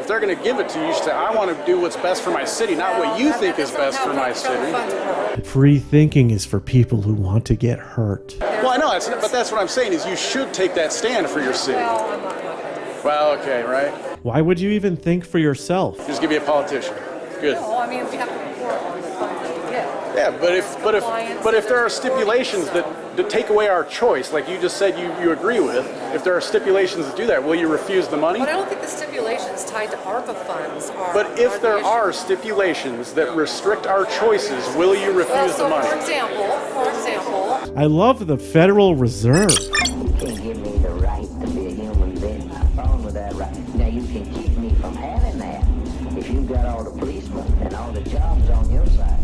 If they're going to give it to you, you should say, I want to do what's best for my city, not what you think is best for my city. Free thinking is for people who want to get hurt. Well, I know, but that's what I'm saying is you should take that stand for your city. Well, I'm not. Well, okay, right? Why would you even think for yourself? Just give me a politician. Good. No, I mean, we have to report on the funds that we get. Yeah, but if there are stipulations that take away our choice, like you just said you agree with, if there are stipulations that do that, will you refuse the money? But I don't think the stipulations tied to ARPA funds are. But if there are stipulations that restrict our choices, will you refuse the money? For example, I love the Federal Reserve. You can't give me the right to be a human being. I'm fine with that right. Now you can keep me from having that if you've got all the policemen and all the jobs on your side.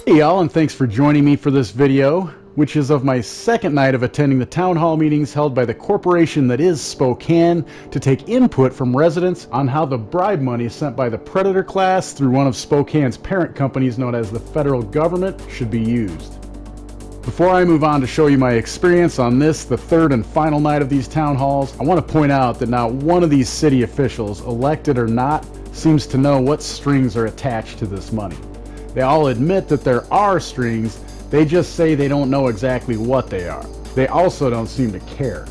Hey y'all, and thanks for joining me for this video, which is of my second night of attending the town hall meetings held by the corporation that is Spokane to take input from residents on how the bribe money sent by the predator class through one of Spokane's parent companies known as the federal government should be used. Before I move on to show you my experience on this, the third and final night of these town halls, I want to point out that not one of these city officials, elected or not, seems to know what strings are attached to this money. They all admit that there are strings, they just say they don't know exactly what they are. They also don't seem to care.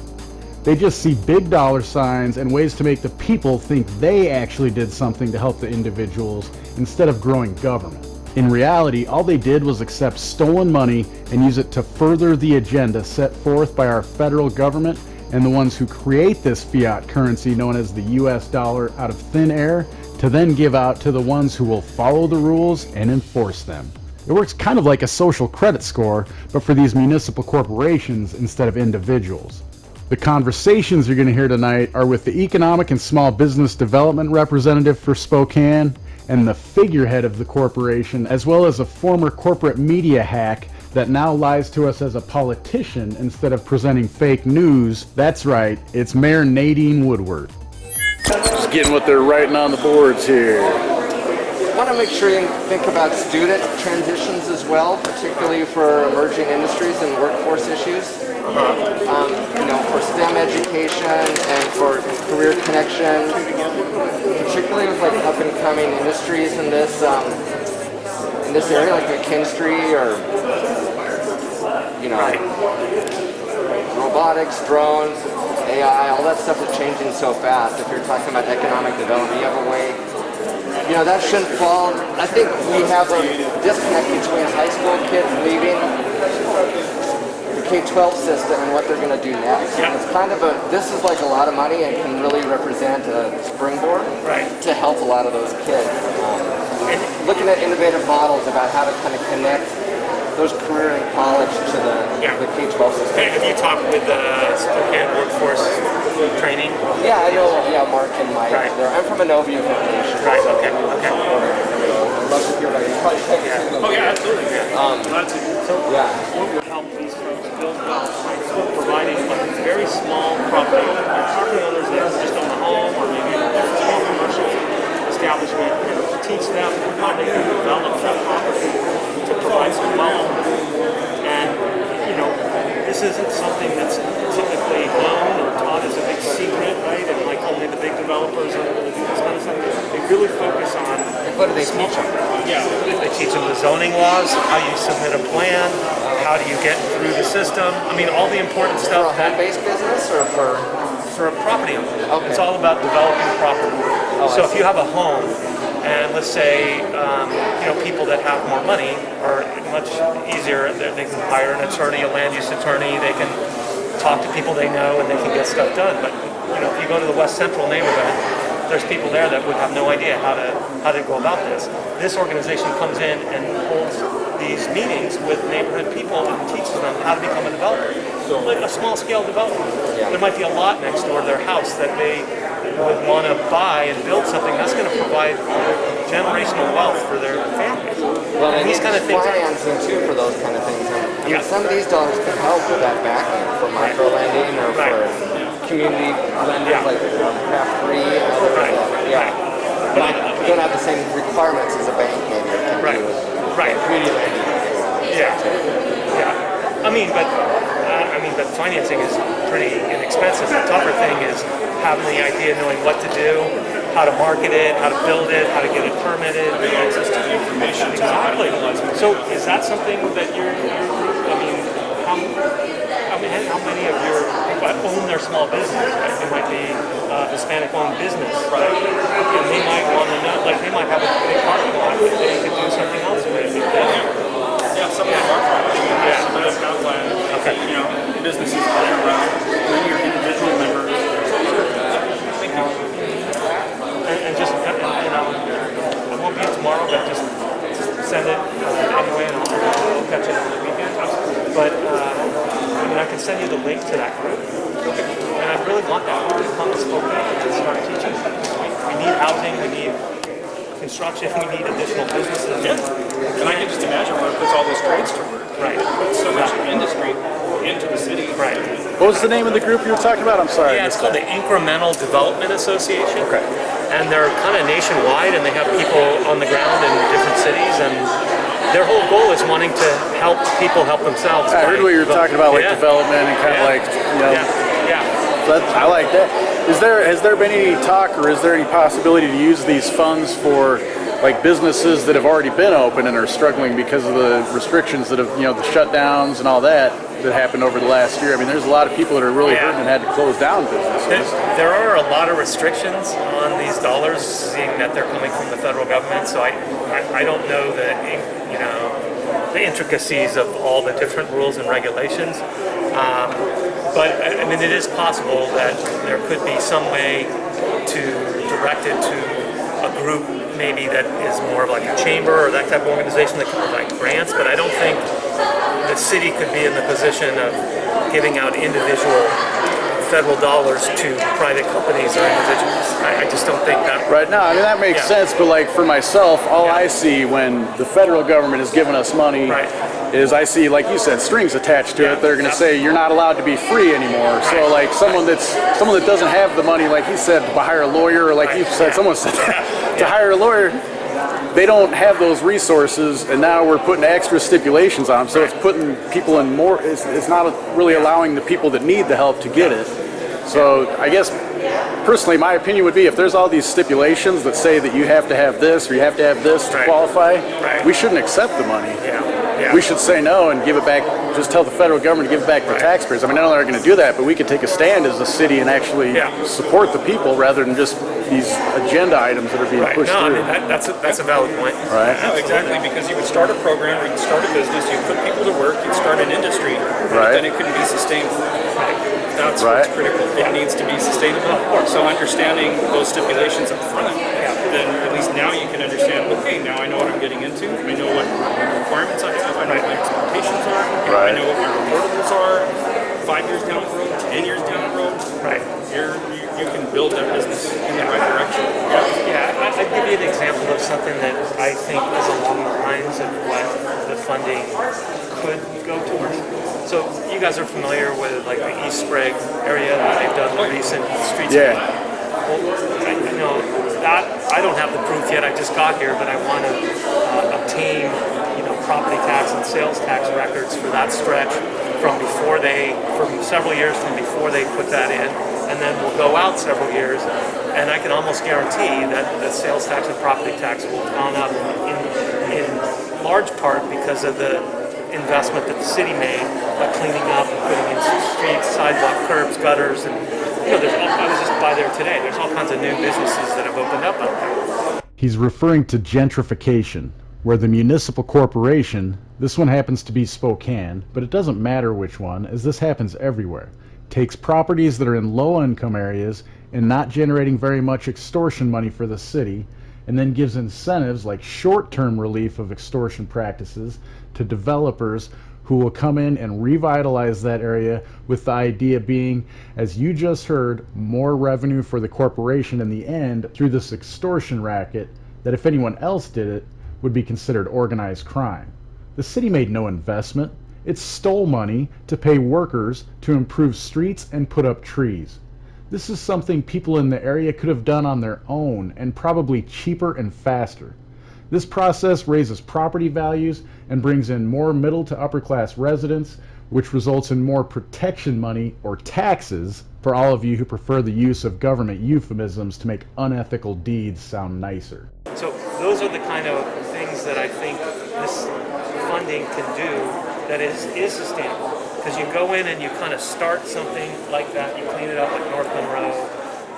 They just see big dollar signs and ways to make the people think they actually did something to help the individuals instead of growing government. In reality, all they did was accept stolen money and use it to further the agenda set forth by our federal government and the ones who create this fiat currency known as the US dollar out of thin air to then give out to the ones who will follow the rules and enforce them. It works kind of like a social credit score, but for these municipal corporations instead of individuals. The conversations you're going to hear tonight are with the Economic and Small Business Development Representative for Spokane and the figurehead of the corporation, as well as a former corporate media hack that now lies to us as a politician instead of presenting fake news. That's right, it's Mayor Nadine Woodward. Just getting what they're writing on the boards here. I want to make sure you think about student transitions as well, particularly for emerging industries and workforce issues. For STEM education and for career connection, particularly with like up and coming industries in this area, like McKinstry or robotics, drones, AI, all that stuff is changing so fast. If you're talking about economic development, you have a way. That shouldn't fall. I think we have a disconnect between high school kids leaving the K-12 system and what they're going to do next. Yeah. It's kind of this is like a lot of money and can really represent a springboard to help a lot of those kids. Looking at innovative models about how to kind of connect those career and college to the K-12 system. Have you talked with Spokane workforce training? Yeah, I know. Yeah, Mark and Mike. Right. I'm from Innovia Foundation. Right. Okay. I'd love to hear about it. Probably take it to them. Oh yeah, absolutely. What would help these folks build wealth by providing like very small property owners that just own a home or maybe a small commercial establishment, teach them how they can develop that property to provide some wealth. And this isn't something that's typically known or taught as a big secret, right? And like only the big developers are going to do this kind of stuff. They really focus on. What do they teach them? Yeah, they teach them the zoning laws, how you submit a plan, how do you get through the system. I mean, all the important stuff. For a home-based business or for a property owner. Okay. It's all about developing property. So if you have a home, and let's say, people that have more money are much easier. They can hire an attorney, a land use attorney. They can talk to people they know, and they can get stuff done. But if you go to the West Central neighborhood, there's people there that would have no idea how to go about this. This organization comes in and holds these meetings with neighborhood people and teaches them how to become a developer, like a small-scale developer. Yeah. There might be a lot next door to their house that they would want to buy and build something that's going to provide generational wealth for their families. Well, and these kind of things financing too for those kind of things. I mean, some of these dollars can help with that backing for micro lending or for community lenders like Craft Free and others. But you don't have the same requirements as a bank maybe can do with community lending. I mean, but I mean, but financing is pretty inexpensive. The tougher thing is having the idea, knowing what to do, how to market it, how to build it, how to get it permitted. Access to the information. Exactly. So is that something that I mean, how many of your people own their small business? Right? They might be Hispanic-owned business, right? And they might want to know, like they might have a big parking lot that they could do something else with. Yeah, some of them are private. Some of them have land. Okay. You know, businesses all around. Bring your individual members. Thank you. And just, you know, it won't be tomorrow, but just send it anyway, and I'll catch it on the weekend. But I mean, I can send you the link to that group, and I really want that group to come to Spokane and start teaching. We need housing, we need construction, we need additional businesses. Yeah. And I can just imagine where it puts all those trades to work. Right. It puts so much industry into the city. Right. What was the name of the group you were talking about? I'm sorry. Yeah, it's called the Incremental Development Association. Okay. And they're kind of nationwide, and they have people on the ground in different cities, and their whole goal is wanting to help people help themselves. I heard what you were talking about, like development and kind of like, you know. Yeah. I like that. Has there been any talk, or is there any possibility to use these funds for like businesses that have already been open and are struggling because of the restrictions that have, you know, the shutdowns and all that happened over the last year? I mean, there's a lot of people that are really hurting and had to close down businesses. There are a lot of restrictions on these dollars, seeing that they're coming from the federal government. So I don't know the intricacies of all the different rules and regulations. But I mean, it is possible that there could be some way to direct it to a group maybe that is more of like a chamber or that type of organization that can provide grants. But I don't think the city could be in the position of giving out individual federal dollars to private companies or individuals. I just don't think that. Right now, I mean, that makes sense, but like for myself, all I see when the federal government is giving us money is I see, like you said, strings attached to it. They're going to say you're not allowed to be free anymore. So like someone that doesn't have the money, like he said, to hire a lawyer, or like you said, someone said that, to hire a lawyer, they don't have those resources, and now we're putting extra stipulations on them. So it's putting people in more. It's not really allowing the people that need the help to get it. So I guess personally, my opinion would be if there's all these stipulations that say that you have to have this or you have to have this to qualify, we shouldn't accept the money. We should say no and give it back. Just tell the federal government to give it back to taxpayers. I mean, I know they're going to do that, but we could take a stand as a city and actually support the people rather than just these agenda items that are being pushed through. I mean, that's a valid point. Right. No, exactly, because you would start a program, or you would start a business, you'd put people to work, you'd start an industry, but then it couldn't be sustainable. That's what's critical. It needs to be sustainable. So understanding those stipulations up front, then at least now you can understand, okay, now I know what I'm getting into, I know what requirements I have, I know what my expectations are, I know what my reportables are, 5 years down the road, 10 years down the road, you can build that business in the right direction. I'll give you an example of something that I think is along the lines of what the funding could go towards. So you guys are familiar with like the East Sprague area that they've done the recent streets. Well, I know that I don't have the proof yet. I just got here, but I want to obtain, property tax and sales tax records for that stretch from several years from before they put that in, and then we'll go out several years, and I can almost guarantee that the sales tax and property tax will have gone up in large part because of the investment that the city made by cleaning up and putting in streets, sidewalk, curbs, gutters, and I was just by there today. There's all kinds of new businesses that have opened up out there. He's referring to gentrification, where the municipal corporation, this one happens to be Spokane, but it doesn't matter which one, as this happens everywhere, takes properties that are in low-income areas and not generating very much extortion money for the city, and then gives incentives like short-term relief of extortion practices to developers who will come in and revitalize that area, with the idea being, as you just heard, more revenue for the corporation in the end through this extortion racket that if anyone else did it would be considered organized crime. The city made no investment. It stole money to pay workers to improve streets and put up trees. This is something people in the area could have done on their own, and probably cheaper and faster. This process raises property values and brings in more middle to upper class residents, which results in more protection money or taxes for all of you who prefer the use of government euphemisms to make unethical deeds sound nicer. So those are the kind of things that I think this funding can do that is sustainable. Because you go in and you kind of start something like that, you clean it up like North Monroe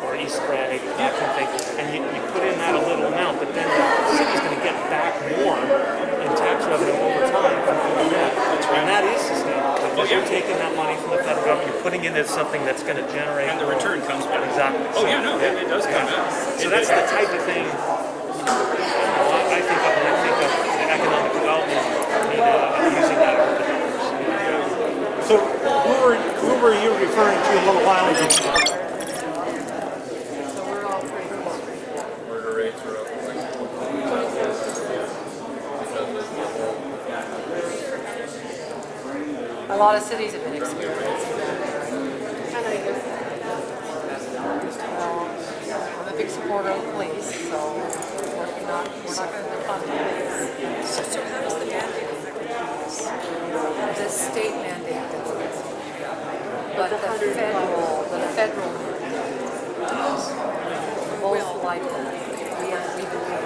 or East Gray, that kind of thing, and you put in that a little amount, but then the city's going to get back more in tax revenue over time from doing that. And that is sustainable. Because you're taking that money from the federal government, you're putting it into something that's going to generate. And the return comes back. Exactly. Oh, yeah, no, it does come back. So that's the type of thing I think of when I think of economic development, using that over the numbers. So who were you referring to a little while ago? So we're all pretty close. Murder rates are up. A lot of cities have been experiencing that. I'm a big supporter of the police, so we're not going to defund the police. So how does the mandate affect the police? The state mandate does, but the federal mandate does. Both likely. We believe.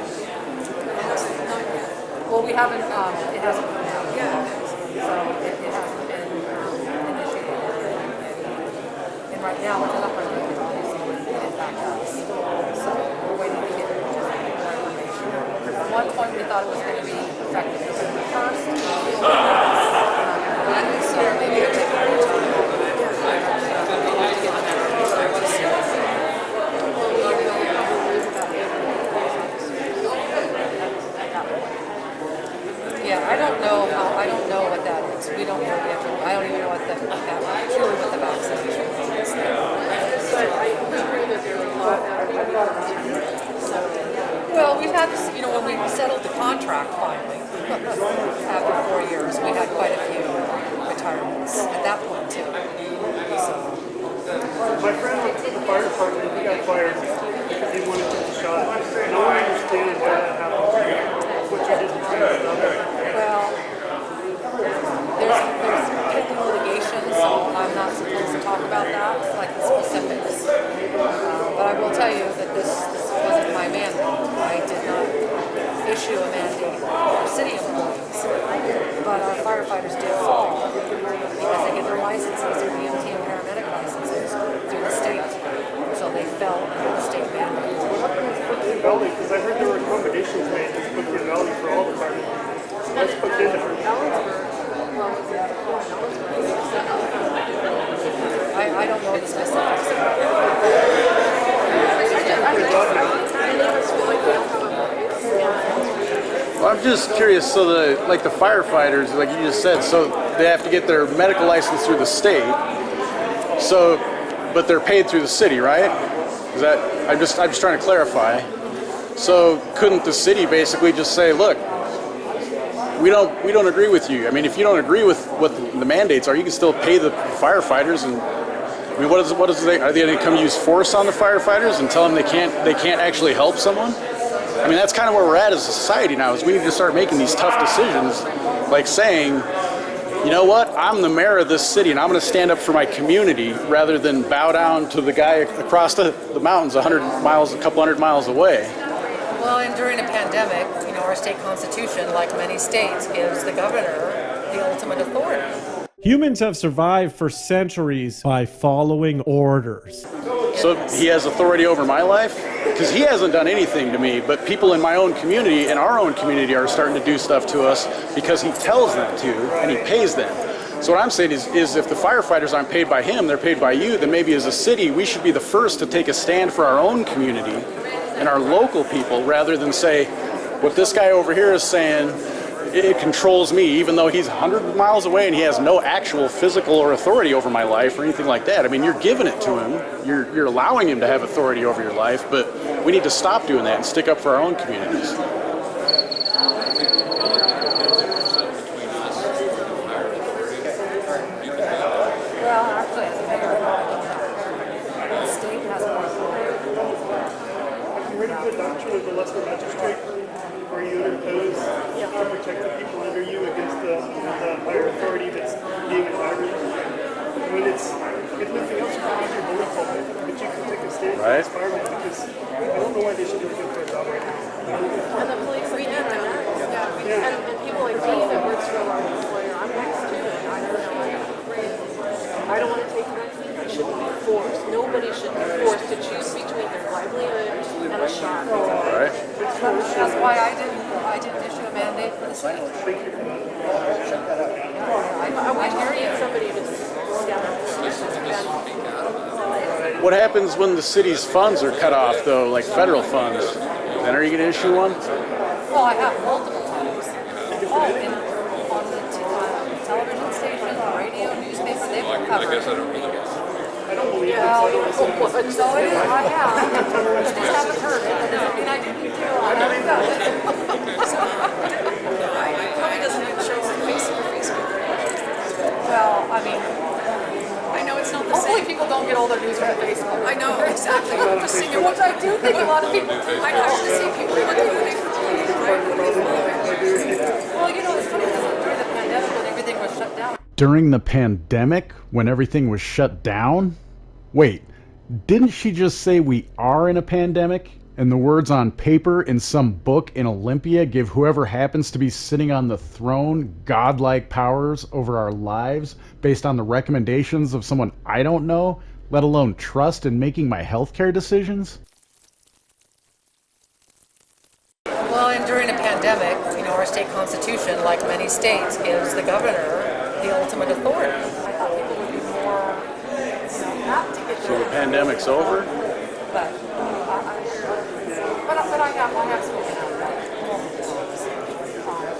Well, we haven't. It hasn't come out yet, so it hasn't been initiated. And right now, it's not going to be obviously when we get back up. So we're waiting to get more information. At one point, we thought it was going to be effective December 1st. So maybe it'll take a little time. Yeah, I don't know what that is. We don't know yet. I don't even know what the vaccination is. Well, we've had this, when we settled the contract finally, after 4 years, we had quite a few retirements at that point too. So. My friend went to the fire department, he got fired because he wanted to take a shot. No one understands why that happened. What you did to Well, there's pending litigation, so I'm not supposed to talk about that, like the specifics. But I will tell you that this wasn't my mandate. I did not issue a mandate for city employees, but our firefighters did fall because they get their licenses, their EMT and paramedic licenses through the state. So they fell under the state mandate. What happened in Spokane Valley? Because I heard there were accommodations made in Spokane Valley for all the firemen. What's Spokane different? I don't know the specifics. Well, I'm just curious, so the firefighters, like you just said, so they have to get their medical license through the state, so, but they're paid through the city, right? Is that, I'm just trying to clarify. So couldn't the city basically just say, look, we don't agree with you. I mean, if you don't agree with what the mandates are, you can still pay the firefighters. And I mean, what is are they going to come use force on the firefighters and tell them they can't actually help someone? I mean, that's kind of where we're at as a society now. Is we need to start making these tough decisions, like saying, you know what, I'm the mayor of this city and I'm going to stand up for my community rather than bow down to the guy across the mountains a couple hundred miles away. Well, and during a pandemic, our state constitution, like many states, gives the governor the ultimate authority. Humans have survived for centuries by following orders. So he has authority over my life? Because he hasn't done anything to me, but people in my own community, in our own community, are starting to do stuff to us because he tells them to, and he pays them. So what I'm saying is if the firefighters aren't paid by him, they're paid by you, then maybe as a city, we should be the first to take a stand for our own community and our local people, rather than say, what this guy over here is saying, it controls me, even though he's 100 miles away and he has no actual physical or authority over my life or anything like that. I mean, you're giving it to him. You're allowing him to have authority over your life, but we need to stop doing that and stick up for our own communities. Well, actually, as a mayor, the state has more authority. Have you heard of the doctrine of the lesser magistrate, where you interpose to protect the people under you against the higher authority that's being a tyrant. When it's, if nothing else, you can have your bully pulpit, but you can take a stand for this fireman because I don't know why they should be looking for a job right now. And the police, we did that. Yeah. And people like me that works for a large employer, I'm like a student. I don't know. I don't want to take the vaccine. I shouldn't be forced. Nobody should be forced to choose between their livelihood and a shot. Right. That's why I didn't issue a mandate for the city. I hear you. Somebody to step up. What happens when the city's funds are cut off, though, like federal funds? Then are you going to issue one? Well, I have multiple times. On the television station, radio, newspaper, they've covered. I guess I don't really get I don't believe it. So I have. I just haven't heard it. That doesn't mean I didn't do it. I haven't done it. Probably doesn't even show on Facebook. Well, I mean, I know it's not the hopefully same. people don't get all their news from Facebook. I know, exactly. I'm just saying, Which I do think a lot of people do. I actually see people look at who they Well, you know, it's funny because during the pandemic when everything was shut down. During the pandemic, when everything was shut down? Wait, didn't she just say we are in a pandemic? And the words on paper in some book in Olympia give whoever happens to be sitting on the throne godlike powers over our lives based on the recommendations of someone I don't know, let alone trust in making my healthcare decisions? Well, and during a pandemic, you know, our state constitution, like many states, gives the governor the ultimate authority. I thought people would be more, apt to get So the pandemic's over? But I have spoken out about it multiple times.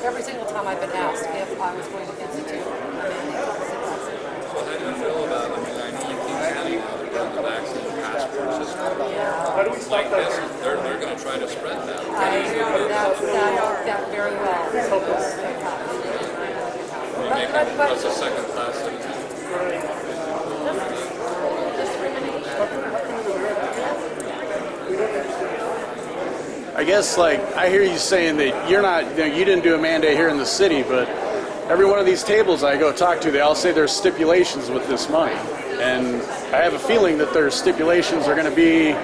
Every single time I've been asked if I was going to institute a mandate. So how do you feel about it? I mean, I know you keep handing out the vaccine passport system. How do we stop Like that? this, they're going to try to spread that. I know that very well. What's a second class citizen? I guess, like, I hear you saying that you're not, you didn't do a mandate here in the city, but every one of these tables I go talk to, they all say there's stipulations with this money. And I have a feeling that their stipulations are going to be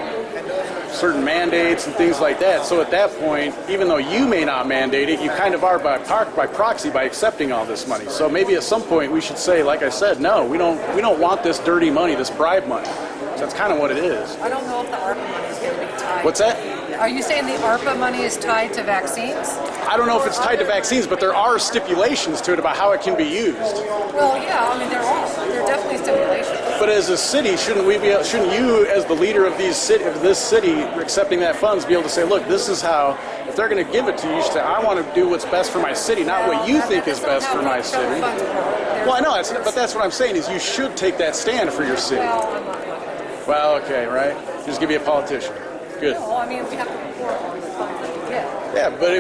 certain mandates and things like that. So at that point, even though you may not mandate it, you kind of are by proxy by accepting all this money. So maybe at some point we should say, like I said, no, we don't want this dirty money, this bribe money. So that's kind of what it is. I don't know if the ARPA money is going to be tied. What's that? Are you saying the ARPA money is tied to vaccines? I don't know if it's tied to vaccines, but there are stipulations to it about how it can be used. Well, yeah, I mean, there are definitely stipulations. But as a city, shouldn't you, as the leader of this city, accepting that funds, be able to say, look, this is how, if they're going to give it to you, you should say, I want to do what's best for my city, not what you think is best for my city. Well, I know, but that's what I'm saying, is you should take that stand for your city. Well, I'm not going to. Well, okay, right? Just give me a politician. Good. No, I mean, we have to report on the funds that we get. Yeah, but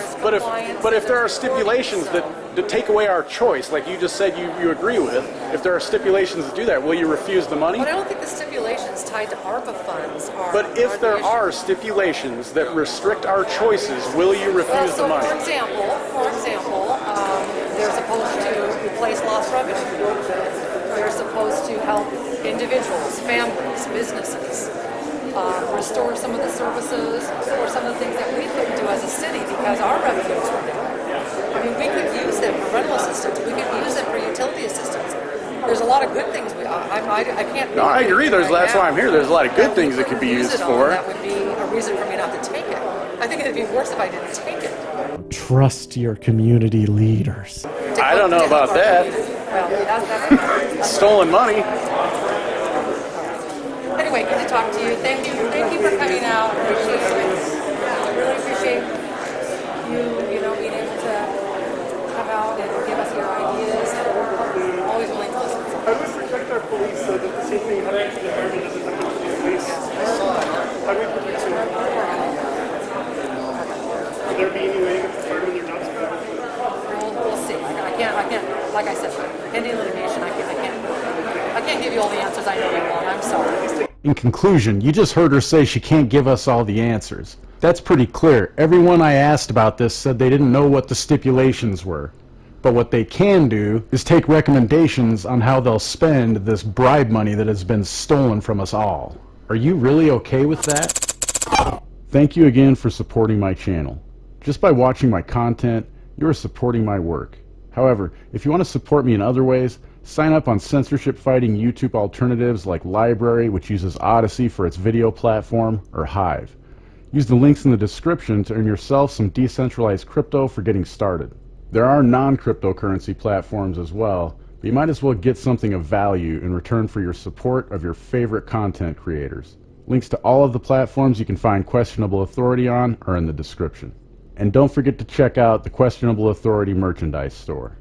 if there are stipulations that take away our choice, like you just said you agree with, if there are stipulations that do that, will you refuse the money? But I don't think the stipulations tied to ARPA funds are. But if there are stipulations that restrict our choices, will you refuse the money? For example, they're supposed to replace lost revenue. They're supposed to help individuals, families, businesses. Restore some of the services or some of the things that we couldn't do as a city because our revenues were down. I mean, we could use them for rental assistance. We could use them for utility assistance. There's a lot of good things. I can't. No, I agree. That's why I'm here. There's a lot of good things that could be used for. That would be a reason for me not to take it. I think it'd be worse if I didn't take it. Trust your community leaders. I don't know about that. Well, that's stolen money. Anyway, good to talk to you. Thank you for coming out. Appreciate it. Really appreciate you being able to come out and give us your ideas. And always willing to listen. How do we protect our police so that the same thing happens to the firemen doesn't happen to the police? How do we protect them? Would there be any way that the firemen are not supposed? We'll see. I can't. Like I said, pending litigation, I can't give you all the answers I know you want. I'm sorry. In conclusion, you just heard her say she can't give us all the answers. That's pretty clear. Everyone I asked about this said they didn't know what the stipulations were. But what they can do is take recommendations on how they'll spend this bribe money that has been stolen from us all. Are you really okay with that? Thank you again for supporting my channel. Just by watching my content, you are supporting my work. However, if you want to support me in other ways, sign up on censorship-fighting YouTube alternatives like LBRY, which uses Odyssey for its video platform, or Hive. Use the links in the description to earn yourself some decentralized crypto for getting started. There are non-cryptocurrency platforms as well, but you might as well get something of value in return for your support of your favorite content creators. Links to all of the platforms you can find Questionable Authority on are in the description. And don't forget to check out the Questionable Authority merchandise store.